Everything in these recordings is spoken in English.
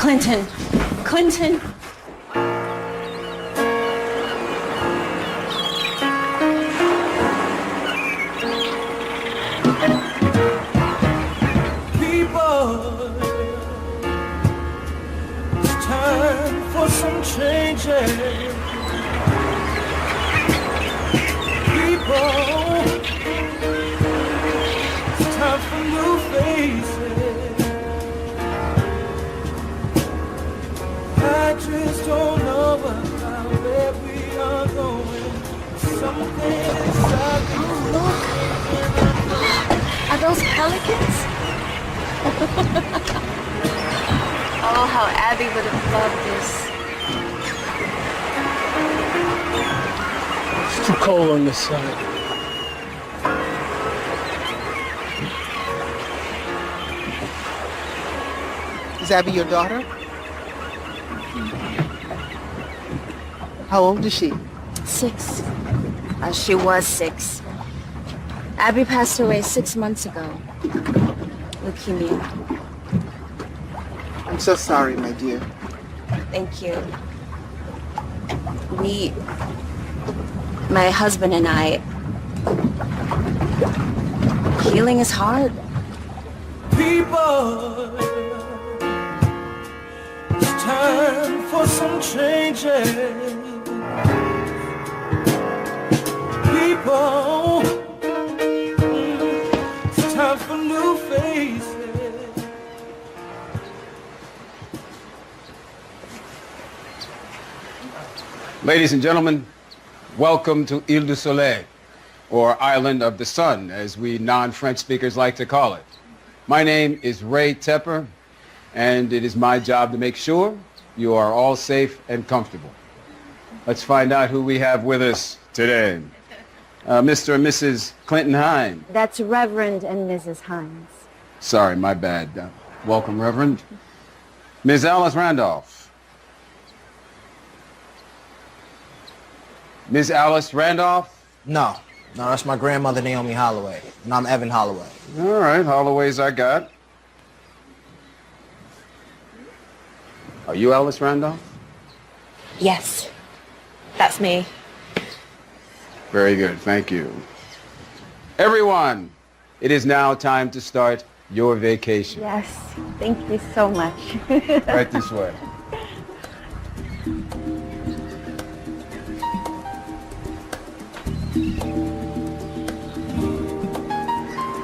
Clinton. Clinton. Changes. People, it's time for new faces. I just don't know about where we are going. Something inside me. Are those pelicans? Oh, how Abby would have loved this. It's too cold on this side. Is Abby your daughter? How old is she? 6. She was 6. Abby passed away 6 months ago. Leukemia. I'm so sorry, my dear. Thank you. My husband and I, healing is hard. People, it's time for some changes. People, it's time for new faces. Ladies and gentlemen, welcome to Ile du Soleil, or Island of the Sun, as we non-French speakers like to call it. My name is Ray Tepper, and it is my job to make sure you are all safe and comfortable. Let's find out who we have with us today. Mr. and Mrs. Clinton Hines. That's Reverend and Mrs. Hines. Sorry, my bad. Welcome, Reverend. Ms. Alice Randolph. Ms. Alice Randolph? No, that's my grandmother, Naomi Holloway, and I'm Evan Holloway. All right, Holloway's I got. Are you Alice Randolph? Yes, that's me. Very good, thank you. Everyone, it is now time to start your vacation. Yes, thank you so much. Right this way.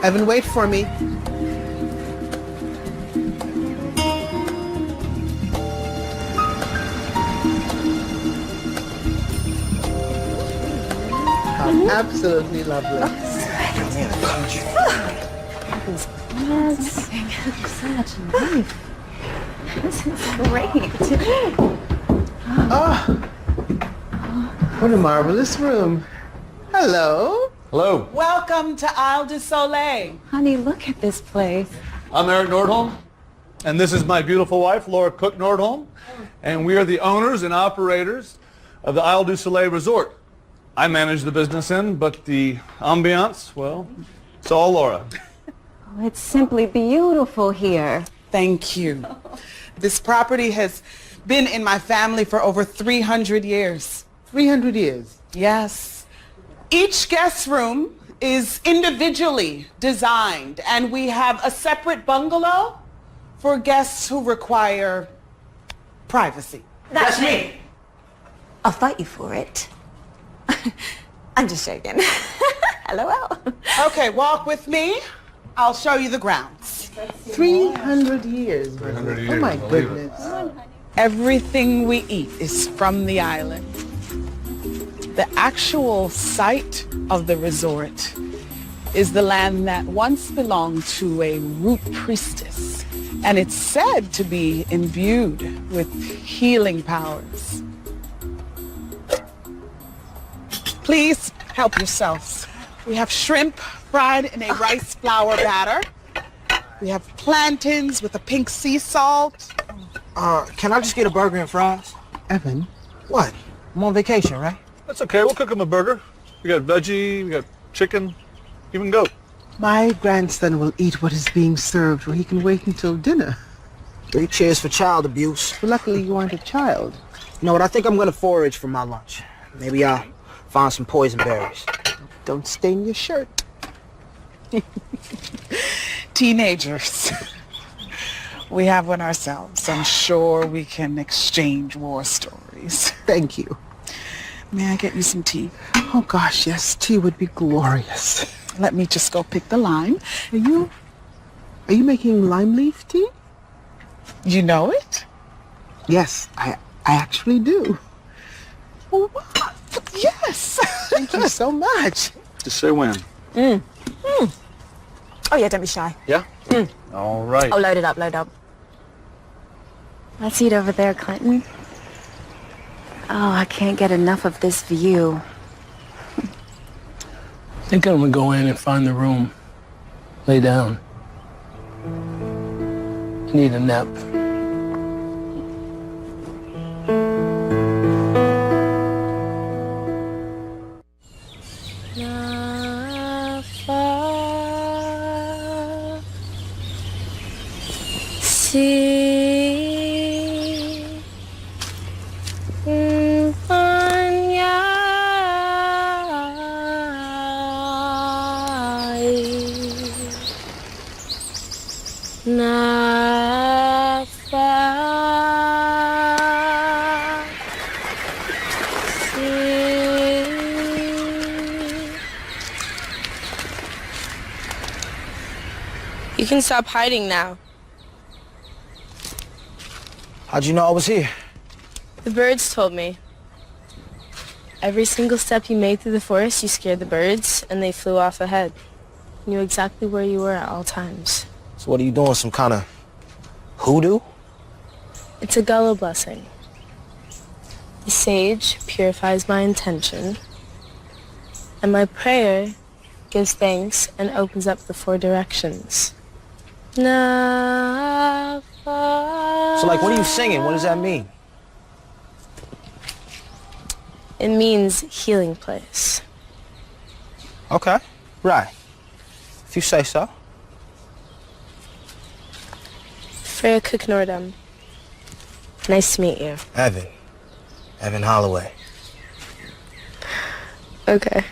Evan, wait for me. How absolutely lovely. So much life. This is great. Oh, what a marvelous room. Hello. Hello, Welcome to Isle du Soleil. Honey, look at this place. I'm Eric Nordholm, and this is my beautiful wife, Laura Cook Nordholm, and we are the owners and operators of the Isle du Soleil Resort. I manage the business end, but the ambiance, well, it's all Laura. Oh, it's simply beautiful here. Thank you. This property has been in my family for over 300 years. 300 years. Yes. Each guest room is individually designed, and we have a separate bungalow for guests who require privacy. That's me. I'll fight you for it. I'm just joking. LOL. Okay, walk with me. I'll show you the grounds. 300 years. 300 Oh years, my believe goodness. Everything we eat is from the island. The actual site of the resort is the land that once belonged to a root priestess, and it's said to be imbued with healing powers. Please help yourselves. We have shrimp fried in a rice flour batter. We have plantains with a pink sea salt. Can I just get a burger and fries? Evan, What? I'm on vacation, right? That's okay, we'll cook him a burger. We got veggie, we got chicken, even goat. my grandson will eat what is being served, or he can wait until dinner. 3 cheers for child abuse. Well, luckily you aren't a child. You know what? I think I'm gonna forage for my lunch. Maybe I'll find some poison berries. Don't stain your shirt. Teenagers. We have one ourselves. I'm sure we can exchange war stories. Thank you. May I get you some tea? Oh gosh, yes, tea would be glorious. Let me just go pick the lime. Are you making lime leaf tea? You know it? Yes, I actually do. Oh, what? Yes. Thank you so much. Just say when. Oh, yeah, don't be shy. Yeah? All right. Oh, load it up, load up. Let's eat over there, Clinton. Oh, I can't get enough of this view. I think I'm gonna go in and find the room. Lay down. I need a nap. You can stop hiding now. How'd you know I was here? The birds told me. Every single step you made through the forest, you scared the birds, and they flew off ahead. Knew exactly where you were at all times. So what are you doing, some kind of hoodoo? It's a gullah blessing. The sage purifies my intention, and my prayer gives thanks and opens up the 4 directions. So like, what are you singing? What does that mean? It means healing place. Okay, right. If you say so. Freya Cook Nordum. Nice to meet you. Evan Holloway. Okay.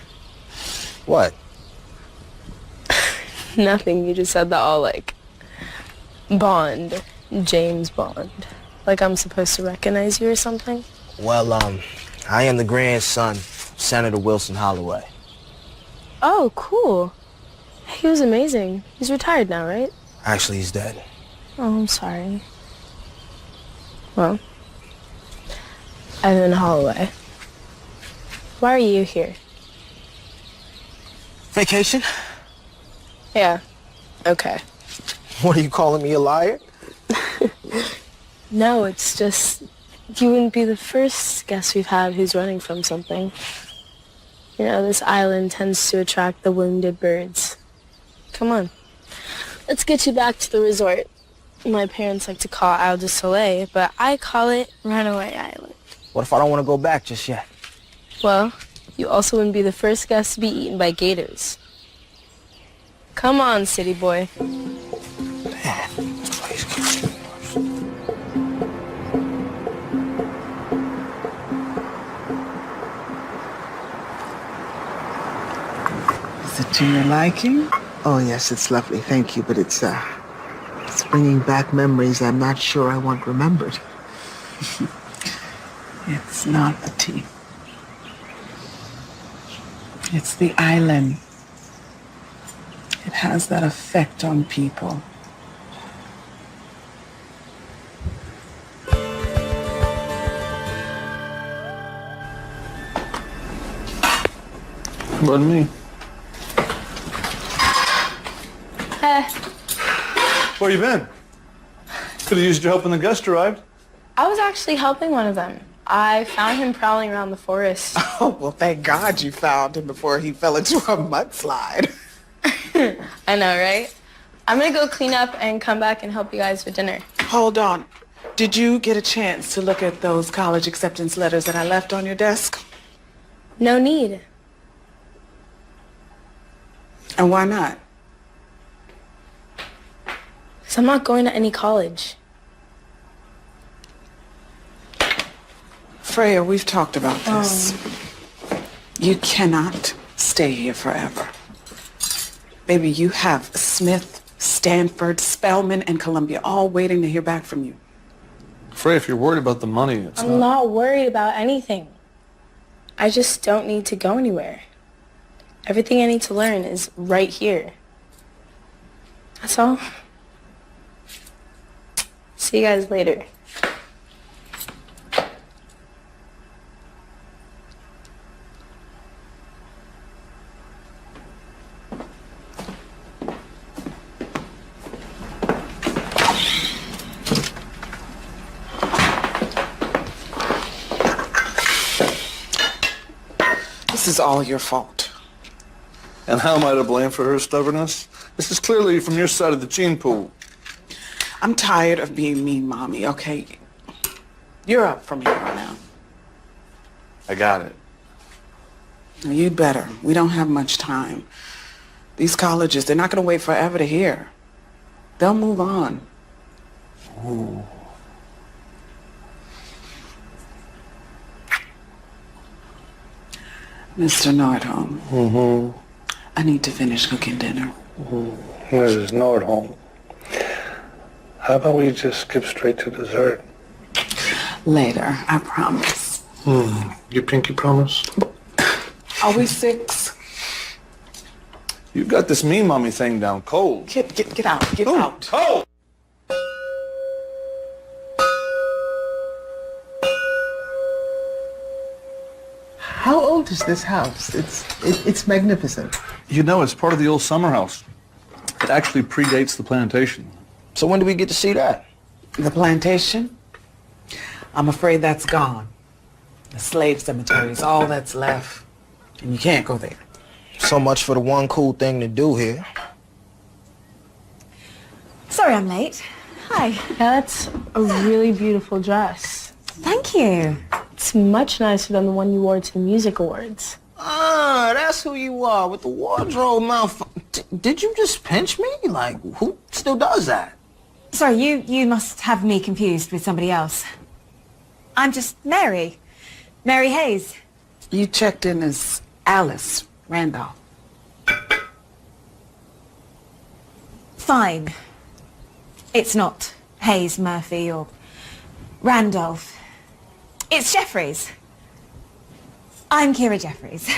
What? Nothing, you just said that all like Bond, James Bond. Like I'm supposed to recognize you or something? Well, I am the grandson of Senator Wilson Holloway. Oh, cool. He was amazing. He's retired now, right? Actually, he's dead. Oh, I'm sorry. Well, Evan Holloway. Why are you here? Vacation? Yeah. Okay. What, are you calling me a liar? No, it's just you wouldn't be the first guest we've had who's running from something. You know, this island tends to attract the wounded birds. Come on. Let's get you back to the resort. My parents like to call Isle du Soleil, but I call it Runaway Island. What if I don't want to go back just yet? Well, you also wouldn't be the first guest to be eaten by gators. Come on, city boy. Man, this place gets too worse. Is it to your liking? Oh yes, it's lovely. Thank you, but it's bringing back memories I'm not sure I want remembered. It's not the tea. It's the island. It has that effect on people. Pardon me. Where you been? Could have used your help when the guest arrived. I was actually helping one of them. I found him prowling around the forest. Oh, well, thank God you found him before he fell into a mudslide. I know, right? I'm gonna go clean up and come back and help you guys with dinner. Hold on. Did you get a chance to look at those college acceptance letters that I left on your desk? No need. And why not? Because I'm not going to any college. Freya, we've talked about this. You cannot stay here forever. Baby, you have Smith, Stanford, Spelman, and Columbia all waiting to hear back from you. Frey, if you're worried about the money, it's I'm not worried about anything. I just don't need to go anywhere. Everything I need to learn is right here. That's all. See you guys later. This is all your fault. And how am I to blame for her stubbornness? This is clearly from your side of the gene pool. I'm tired of being mean, Mommy, okay? You're up from here on out. I got it. You'd better. We don't have much time. These colleges, they're not going to wait forever to hear. They'll move on. Ooh. Mr. Nordholm. Mm-hmm. I need to finish cooking dinner. Mm-hmm. Mrs. Nordholm. How about we just skip straight to dessert? Later, I promise. Your pinky promise? Are we 6? You got this mean mommy thing down cold. Get out. Get out. Oh! How old is this house? It's magnificent. You know, it's part of the old summer house. It actually predates the plantation. So when do we get to see that? The plantation? I'm afraid that's gone. The slave cemetery is all that's left. And you can't go there. So much for the one cool thing to do here. Sorry I'm late. Hi. That's a really beautiful dress. Thank you. It's much nicer than the one you wore to the music awards. Ah, that's who you are with the wardrobe mouth. Did you just pinch me? Like, who still does that? Sorry, you must have me confused with somebody else. I'm just Mary. Mary Hayes. You checked in as Alice Randolph. Fine. It's not Hayes, Murphy, or Randolph. It's Jeffries. I'm Kira Jeffries.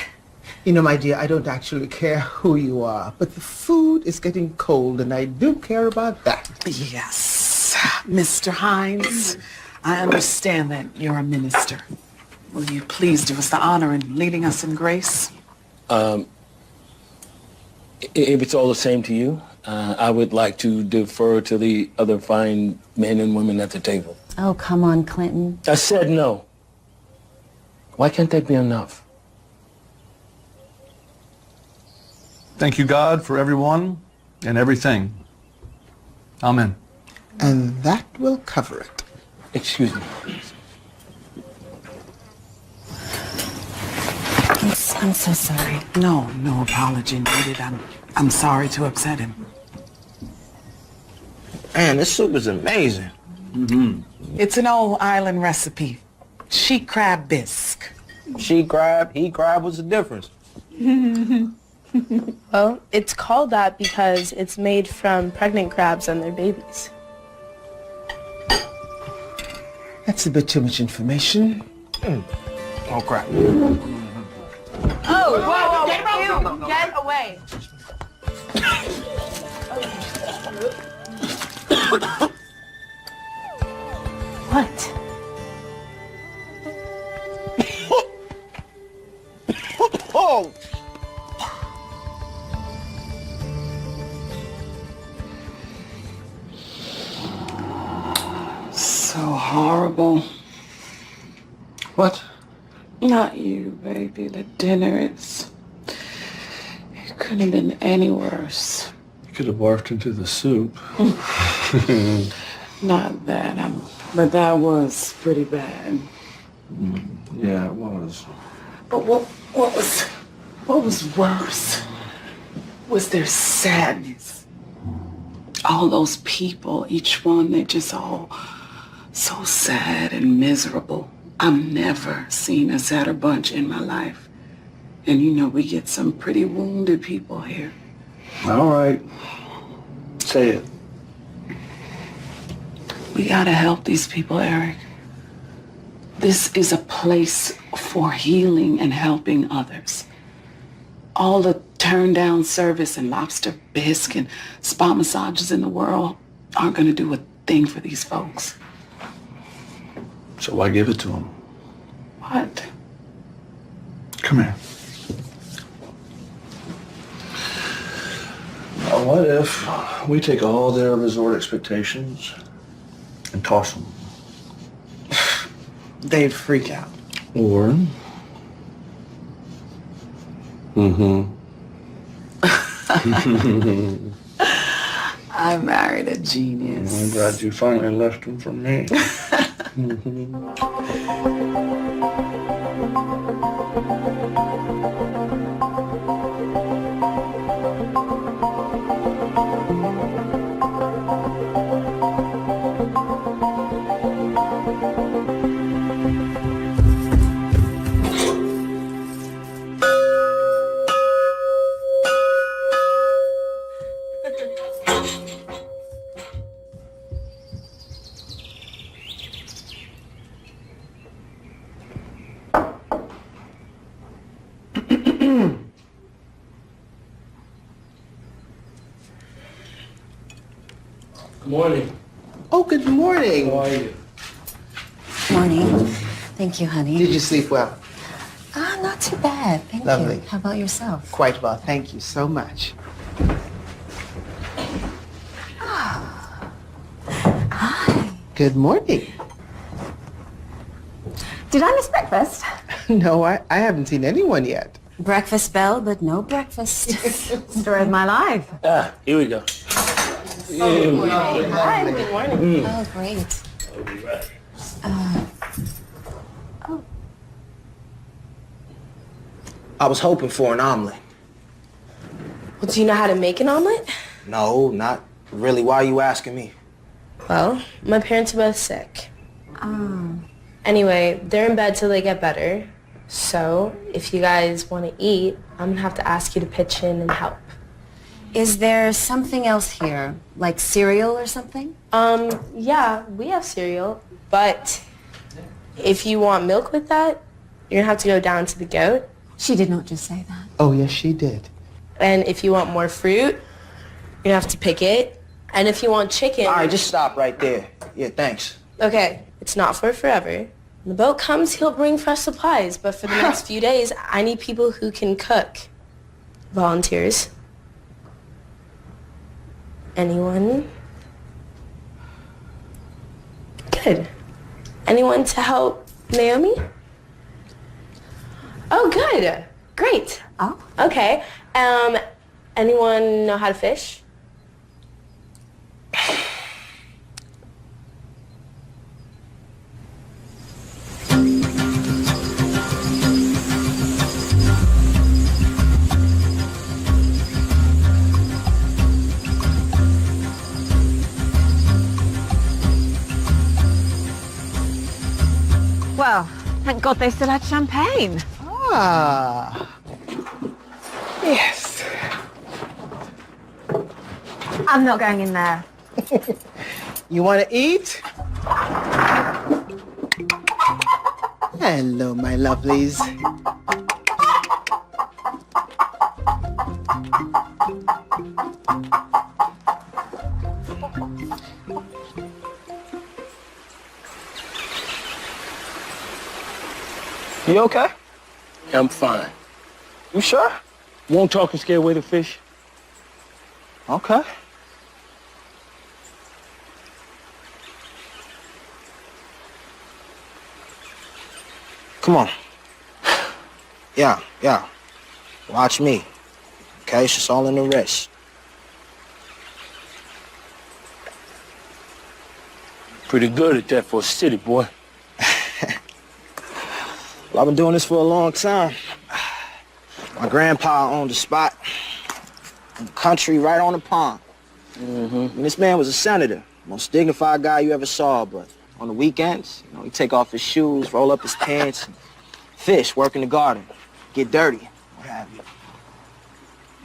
You know, my dear, I don't actually care who you are, but the food is getting cold, and I do care about that. Yes. Mr. Hines, I understand that you're a minister. Will you please do us the honor in leading us in grace? If it's all the same to you, I would like to defer to the other fine men and women at the table. Oh, come on, Clinton. I said no. Why can't that be enough? Thank you, God, for everyone and everything. Amen. And that will cover it. Excuse me. I'm so sorry. No apology needed. I'm sorry to upset him. Man, this soup is amazing. It's an old island recipe. She crab bisque. She crab, he crab, what's the difference? Well, it's called that because it's made from pregnant crabs and their babies. That's a bit too much information. Oh, crap. Oh, whoa, get away. What? Oh! So horrible. What? Not you, baby. The dinner, it couldn't have been any worse. You could have barfed into the soup. Not that, but that was pretty bad. Yeah, it was. But what was worse was their sadness. All those people, each one, they're just all so sad and miserable. I've never seen a sadder bunch in my life. And you know we get some pretty wounded people here. All right. Say it. We gotta help these people, Eric. This is a place for healing and helping others. All the turn-down service and lobster bisque and spa massages in the world aren't gonna do a thing for these folks. So why give it to them? What? Come here. Now, what if we take all their resort expectations and toss them? They'd freak out. Or... I married a genius. I'm glad you finally left them for me. Good morning. Oh, good morning. How are you? Morning. Thank you, honey. Did you sleep well? Not too bad. Thank Lovely. you. How about yourself? Quite well. Thank you so much. Hi. Good morning. Did I miss breakfast? No, I haven't seen anyone yet. Breakfast bell, but no breakfast. Story of my life. Ah, here we go. Hi. Good morning. Oh, great. I'll be right. I was hoping for an omelet. Well, do you know how to make an omelet? No, not really. Why are you asking me? Well, my parents are both sick. Oh. Anyway, they're in bed till they get better. So, if you guys want to eat, I'm gonna have to ask you to pitch in and help. Is there something else here? Like cereal or something? Yeah, we have cereal, but if you want milk with that, you're gonna have to go down to the goat. She did not just say that. Oh, yes, she did. And if you want more fruit, you're gonna have to pick it. And if you want chicken... All right, just stop right there. Yeah, thanks. Okay, it's not for forever. When the boat comes, he'll bring fresh supplies, but for the next few days, I need people who can cook. Volunteers. Anyone? Good. Anyone to help Naomi? Oh, good. Great. Oh. Okay. Anyone know how to fish? Well, thank God they still had champagne. Ah. Yes. I'm not going in there. You want to eat? Hello, my lovelies. You okay? I'm fine. You sure? Won't talk and scare away the fish? Okay. Come on. Yeah. Watch me. Okay, it's just all in the wrist. Pretty good at that for a city boy. Well, I've been doing this for a long time. My grandpa owned a spot in the country right on the pond. And this man was a senator, most dignified guy you ever saw, but On the weekends, he'd take off his shoes, roll up his pants, and fish, work in the garden, get dirty, what have you.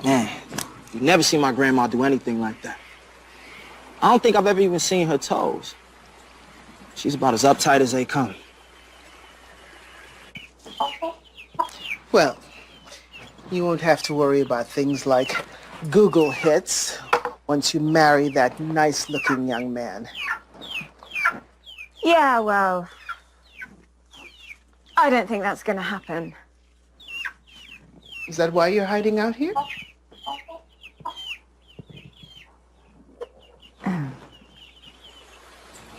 Man, you've never seen my grandma do anything like that. I don't think I've ever even seen her toes. She's about as uptight as they come. Well, you won't have to worry about things like Google hits once you marry that nice-looking young man. Yeah, well, I don't think that's going to happen. Is that why you're hiding out here?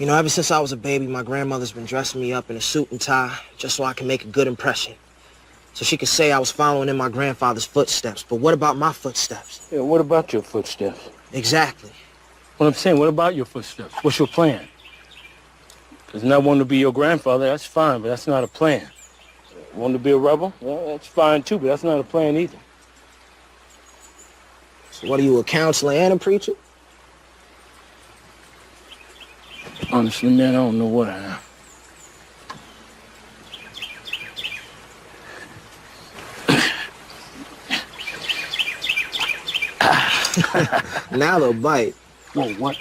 Ever since I was a baby, my grandmother's been dressing me up in a suit and tie just so I can make a good impression. So she could say I was following in my grandfather's footsteps. But what about my footsteps? Yeah, what about your footsteps? Exactly. What I'm saying, what about your footsteps? What's your plan? Because not wanting to be your grandfather, that's fine, but that's not a plan. Want to be a rebel? Well, that's fine too, but that's not a plan either. So what are you, a counselor and a preacher? Honestly, man, I don't know what I am. Now they'll bite. Whoa, what?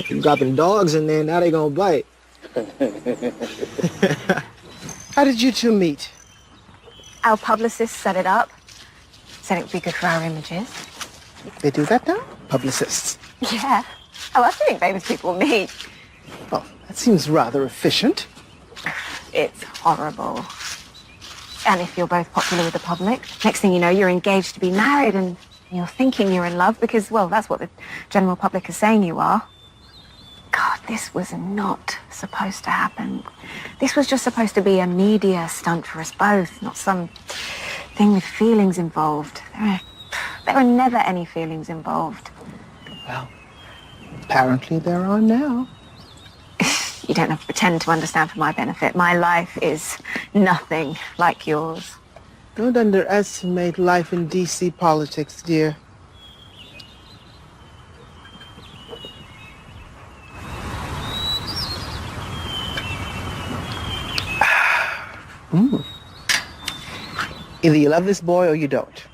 You got them dogs in there, now they gonna bite. How did you two meet? Our publicist set it up. Said it would be good for our images. They do that now? Publicists. Yeah. I love doing famous people meet. Oh, that seems rather efficient. It's horrible. And if you're both popular with the public, next thing you know, you're engaged to be married and you're thinking you're in love because, well, that's what the general public is saying you are. God, this was not supposed to happen. This was just supposed to be a media stunt for us both, not some thing with feelings involved. There are never any feelings involved. Well, apparently there are now. You don't have to pretend to understand for my benefit. My life is nothing like yours. Don't underestimate life in D.C. politics, dear. Either you love this boy or you don't.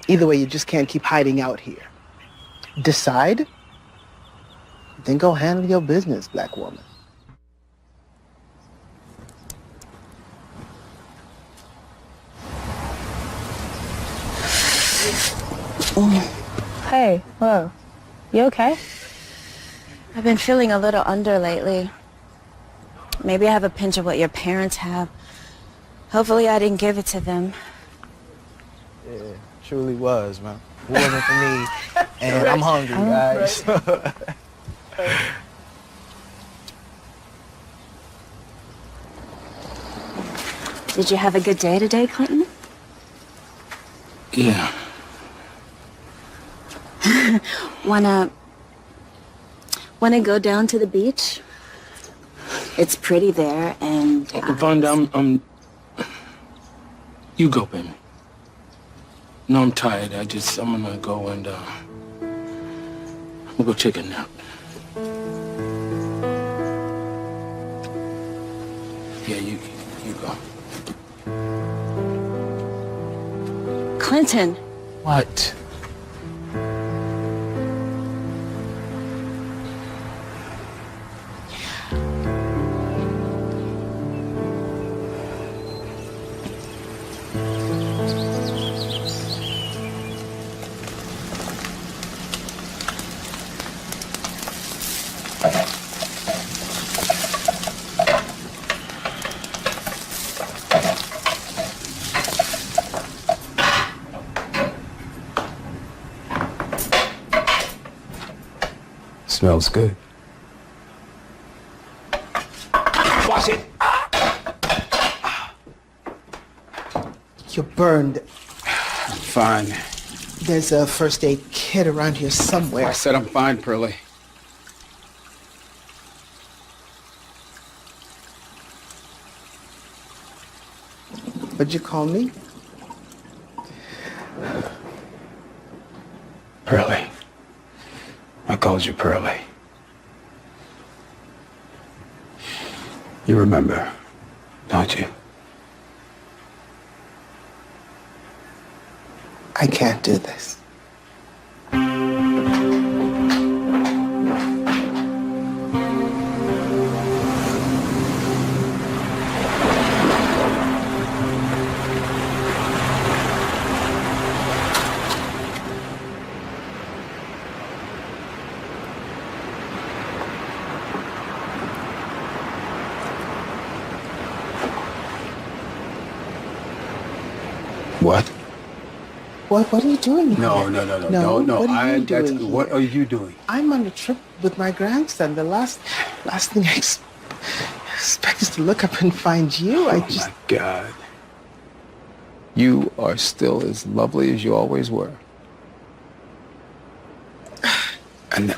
Either way, you just can't keep hiding out here. Decide, then go handle your business, black woman. Hey, whoa. You okay? I've been feeling a little under lately. Maybe I have a pinch of what your parents have. Hopefully I didn't give it to them. Yeah, truly was, man. It wasn't for me, and I'm hungry, guys. Did you have a good day today, Clinton? Yeah. Wanna go down to the beach? It's pretty there, and Vonda, you go, baby. No, I'm tired. I'm gonna go and we'll go take a nap. Yeah, you go. Clinton. What? Smells good. Watch it. You're burned. I'm fine. There's a first aid kit around here somewhere. I said I'm fine, Pearlie. What'd you call me? Pearlie. I called you Pearlie. You remember, don't you? I can't do this. What? What are you doing No, here? no. What are you That's doing what here? are you doing? I'm on a trip with my grandson. The last thing I expect is to look up and find you. Oh my God. You are still as lovely as you always were. And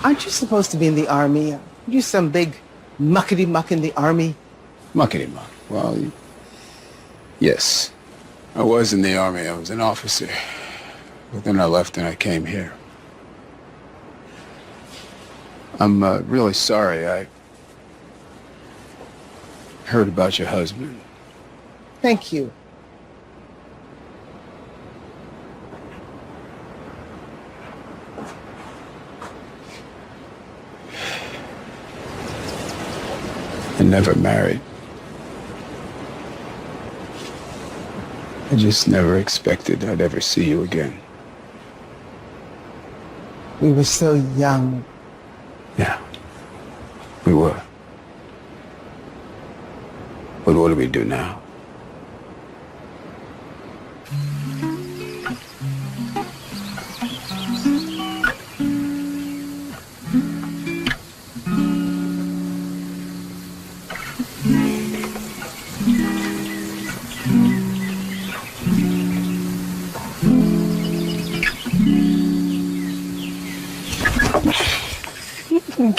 Aren't you supposed to be in the army? You some big muckety-muck in the army? muckety-muck. Well, yes. I was in the army. I was an officer. But then I left and I came here. I'm really sorry. I heard about your husband. Thank you. I never married. I just never expected I'd ever see you again. We were so young. Yeah, we were. But what do we do now?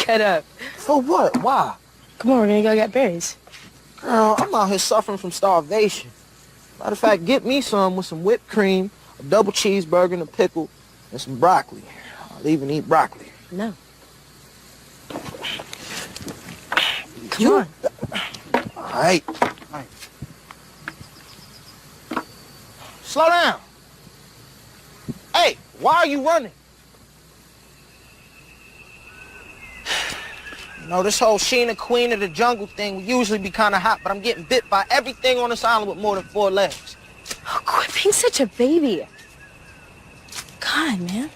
Get up. For what? Why? Come on, we're gonna go get berries. Girl, I'm out here suffering from starvation. Matter of fact, get me some with some whipped cream, a double cheeseburger and a pickle, and some broccoli. I'll even eat broccoli. No. Come on. All right. Slow down. Hey, why are you running? You know, this whole Sheena Queen of the Jungle thing would usually be kind of hot, but I'm getting bit by everything on this island with more than 4 legs. Oh, quit being such a baby. God, man.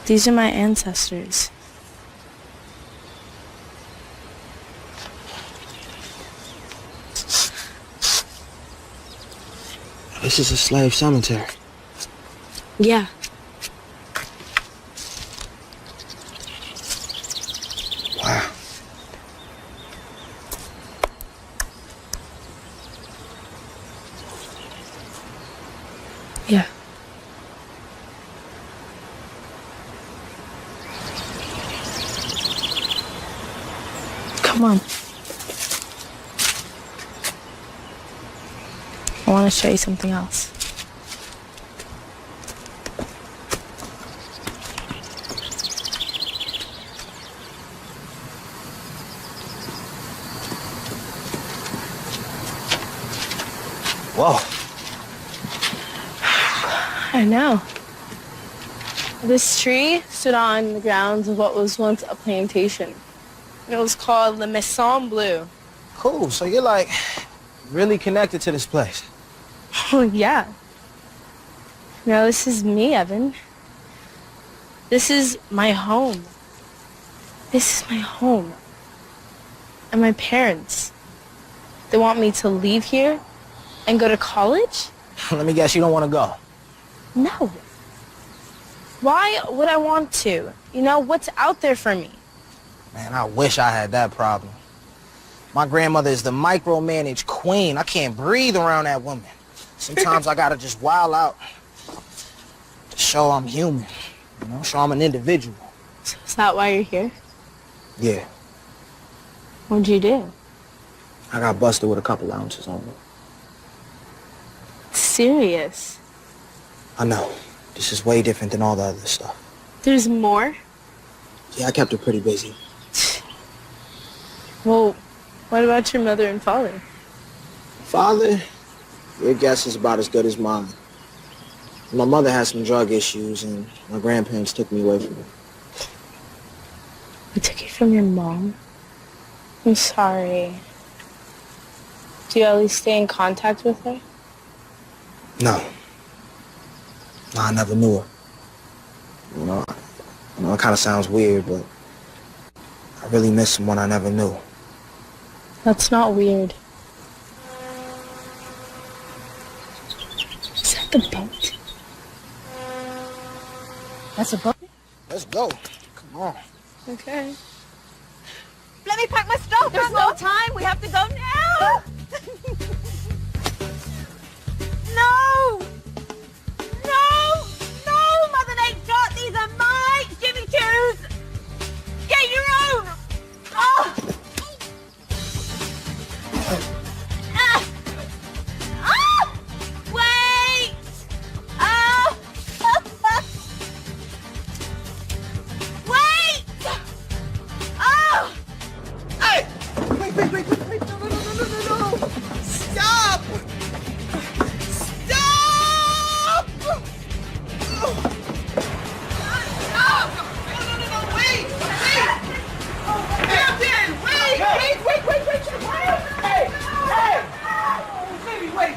These are my ancestors. This is a slave cemetery. Yeah. Wow. Yeah. Come on. I want to show you something else. Whoa. I know. This tree stood on the grounds of what was once a plantation. It was called the Maison Bleue. Cool, so you're like really connected to this place. Oh, yeah. No, this is me, Evan. This is my home. This is my home. And my parents. They want me to leave here and go to college? Let me guess, you don't want to go. No. Why would I want to? You know, what's out there for me? Man, I wish I had that problem. My grandmother is the micromanaged queen. I can't breathe around that woman. Sometimes I gotta just wild out to show I'm human, you know, show I'm an individual. So is that why you're here? Yeah, What'd you do? I got busted with a couple ounces on me. serious. I know. This is way different than all the other stuff. There's more? Yeah, I kept her pretty busy. Well, what about your mother and father? Father, your guess is about as good as mine. My mother had some drug issues, and my grandparents took me away from her. We took you from your mom? I'm sorry. Do you at least stay in contact with her? No. No, I never knew her. You know it kind of sounds weird, but I really miss someone I never knew. That's not weird. Is that the boat? That's a boat? Let's go. Come on. Okay. Let me pack my stuff. There's no time. We have to go now. No! No! No! Mother ain't got these are mine! Jimmy Choos! Get your own! Oh! Ah! Ah! Wait! Oh! Wait! Oh! Hey! Wait. No. Stop! Stop! Stop! No. Wait! Captain! Wait! Hey! Baby, wait!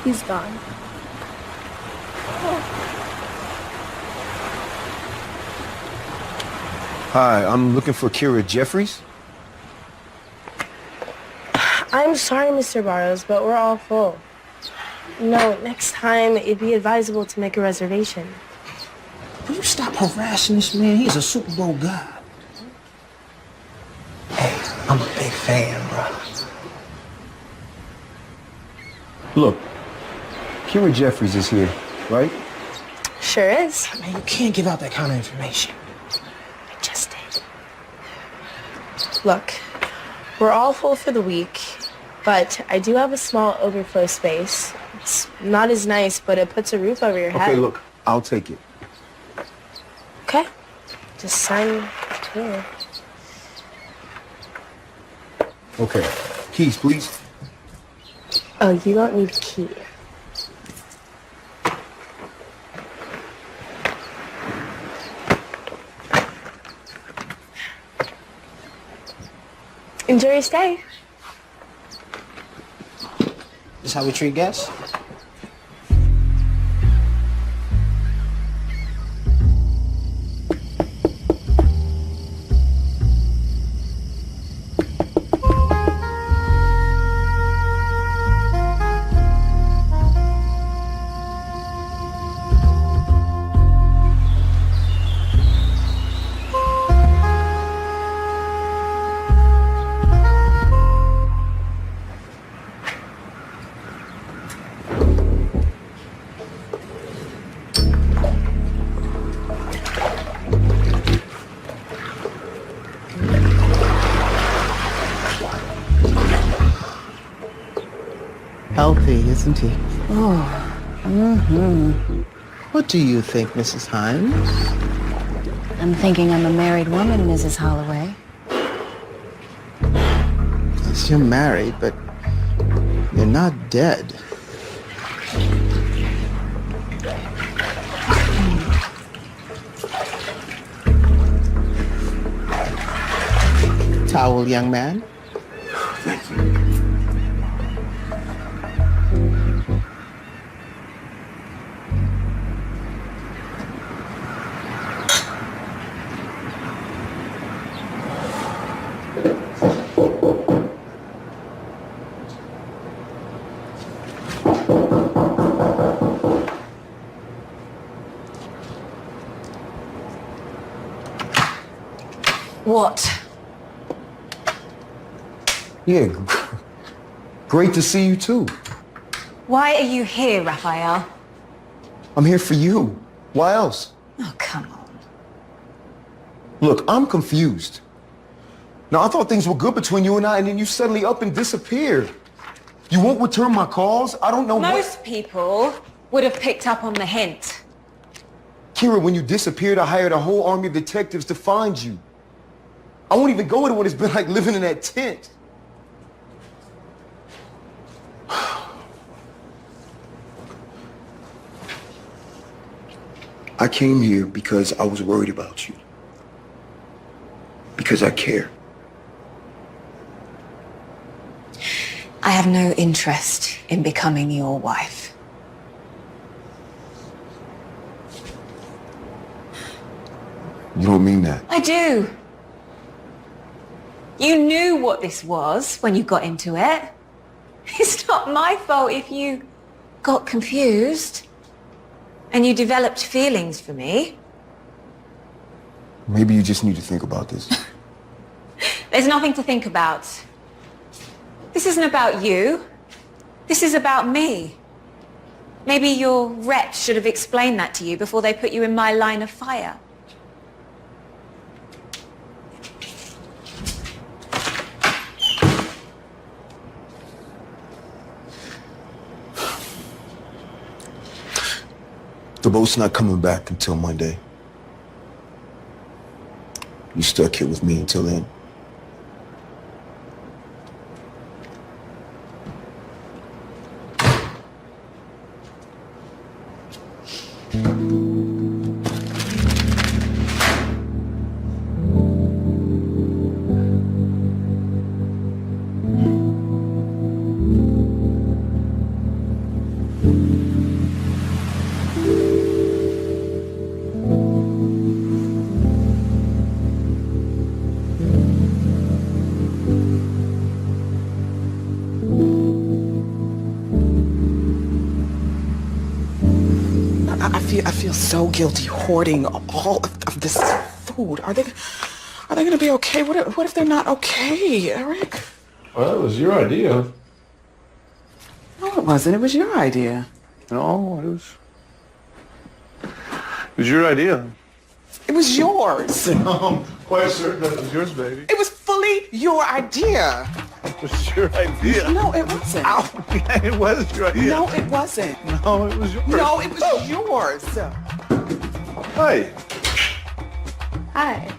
He's gone. Hi, I'm looking for Kira Jeffries. I'm sorry, Mr. Barrows, but we're all full. No, next time it'd be advisable to make a reservation. Will you stop harassing this man? He's a Super Bowl god. Hey, I'm a big fan, bro. Look, Kira Jeffries is here, right? Sure is. Man, you can't give out that kind of information. I just did. Look, we're all full for the week, but I do have a small overflow space. It's not as nice, but it puts a roof over your head. Okay, look, I'll take it. Okay. Just sign here. Okay. Keys, please. Oh, you don't need a key. Enjoy your stay. This how we treat guests? Healthy, isn't he? Oh. What do you think, Mrs. Hines? I'm thinking I'm a married woman, Mrs. Holloway. Yes, you're married, but you're not dead. Towel, young man. Thank you. What? Yeah, great to see you too. Why are you here, Raphael? I'm here for you. Why else? Oh, come on. Look, I'm confused. Now, I thought things were good between you and I, and then you suddenly up and disappeared. You won't return my calls? I don't know Most people would have picked up on the hint. Kira, when you disappeared, I hired a whole army of detectives to find you. I won't even go into what it's been like living in that tent. I came here because I was worried about you. Because I care. I have no interest in becoming your wife. You don't mean that. I do. You knew what this was when you got into it. It's not my fault if you got confused and you developed feelings for me. Maybe you just need to think about this. There's nothing to think about. This isn't about you. This is about me. Maybe your rep should have explained that to you before they put you in my line of fire. The boat's not coming back until Monday. You stuck here with me until then. I feel so guilty hoarding all of this food. Are they going to be okay? What if they're not okay, Eric? Well, it was your idea. No, it wasn't. It was your idea. No, it was your idea. It was yours. I'm quite certain that it was yours, baby. It was fully your idea. It was your idea. No, it wasn't. Ow. Yeah, it was your idea. No, it wasn't. No, it was yours. No, it was yours. Hi. Hi.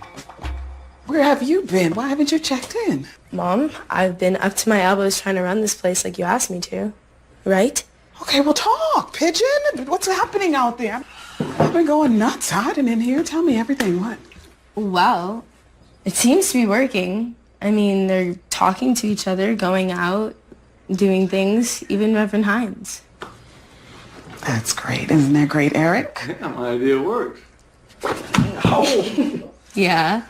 Where have you been? Why haven't you checked in? Mom, I've been up to my elbows trying to run this place like you asked me to. Right? Okay, well, talk, Pigeon. What's happening out there? I've been going nuts hiding in here. Tell me everything. What? Well, it seems to be working. I mean, they're talking to each other, going out, doing things, even Reverend Hines. That's great. Isn't that great, Eric? Yeah, my idea worked. Yeah,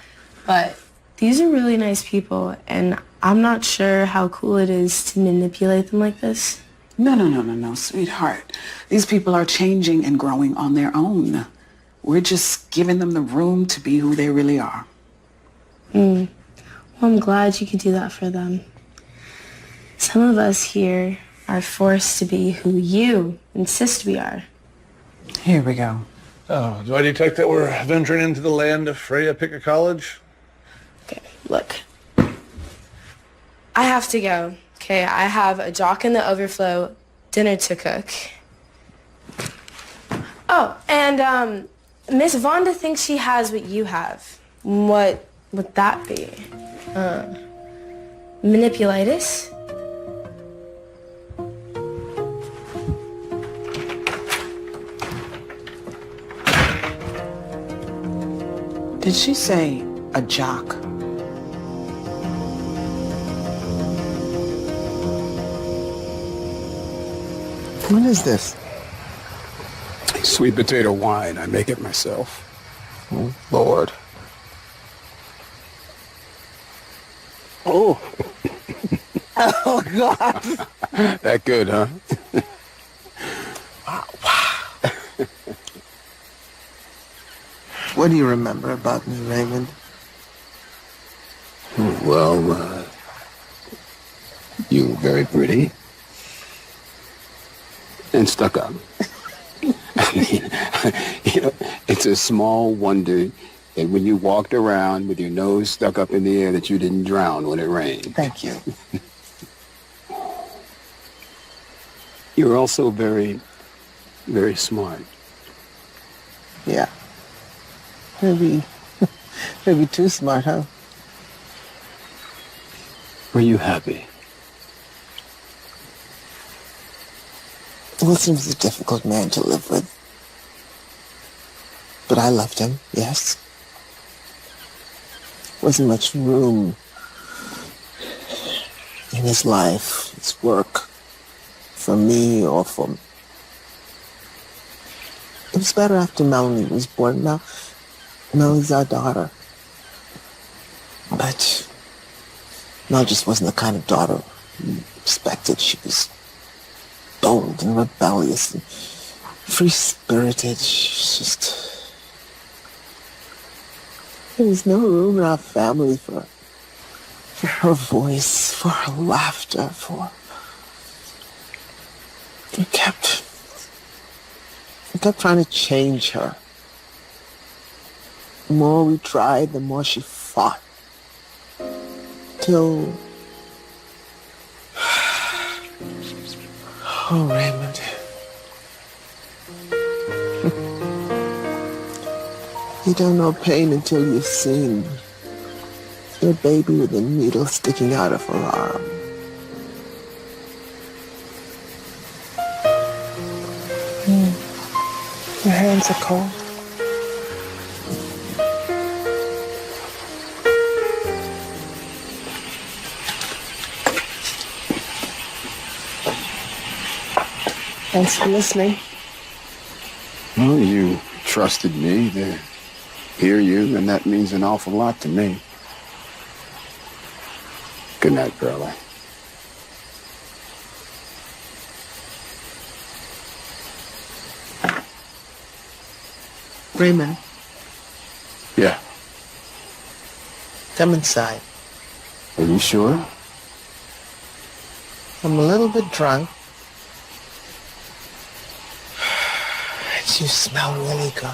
but these are really nice people, and I'm not sure how cool it is to manipulate them like this. No, sweetheart. These people are changing and growing on their own. We're just giving them the room to be who they really are. Well, I'm glad you could do that for them. Some of us here are forced to be who you insist we are. Here we go. Oh, do I detect that we're venturing into the land of Freya Picker College? Okay, look. I have to go. Okay, I have a jock in the overflow dinner to cook. Oh, and Miss Vonda thinks she has what you have. What would that be? Manipulitis? Did she say a jock? What is this? Sweet potato wine. I make it myself. Oh, Lord. Oh. Oh, God. That good, huh? Wow. What do you remember about me, Raymond? Well, you were very pretty. And stuck up. I mean, it's a small wonder that when you walked around with your nose stuck up in the air that you didn't drown when it rained. Thank you. You're also very, very smart. Yeah. Maybe too smart, huh? Were you happy? Wilson was a difficult man to live with. But I loved him, yes. Wasn't much room in his life, his work, for me or for... It was better after Melanie was born. Now, Melanie's our daughter. But Mel just wasn't the kind of daughter you expected. She was bold and rebellious and free-spirited. She's just... There was no room in our family for her voice, for her laughter, for... We kept trying to change her. The more we tried, the more she fought. Till... Oh, Raymond. You don't know pain until you've seen your baby with a needle sticking out of her arm. Your hands are cold. Thanks for listening. Well, you trusted me to hear you, and that means an awful lot to me. Good night, girlie. Raymond, Yeah. come inside. Are you sure? I'm a little bit drunk. You smell really good.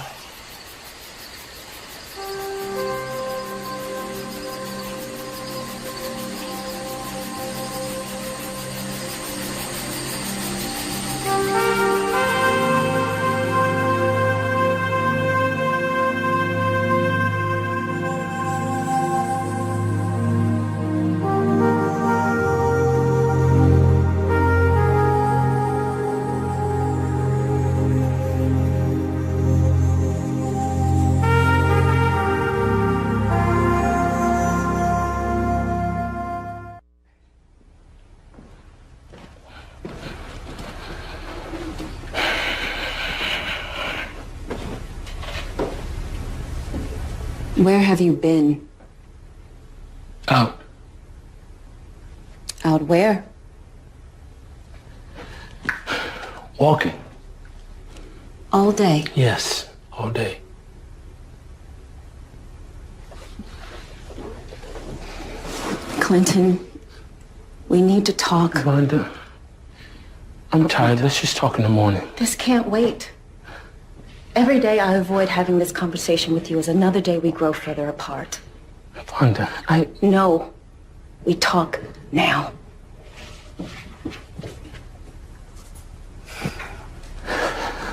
Where have you been? Out. Out where? Walking. All day. Yes, all day. Clinton, we need to talk. Wanda, I'm tired. Let's just talk in the morning. This can't wait. Every day I avoid having this conversation with you is another day we grow further apart. Wanda, No. We talk now.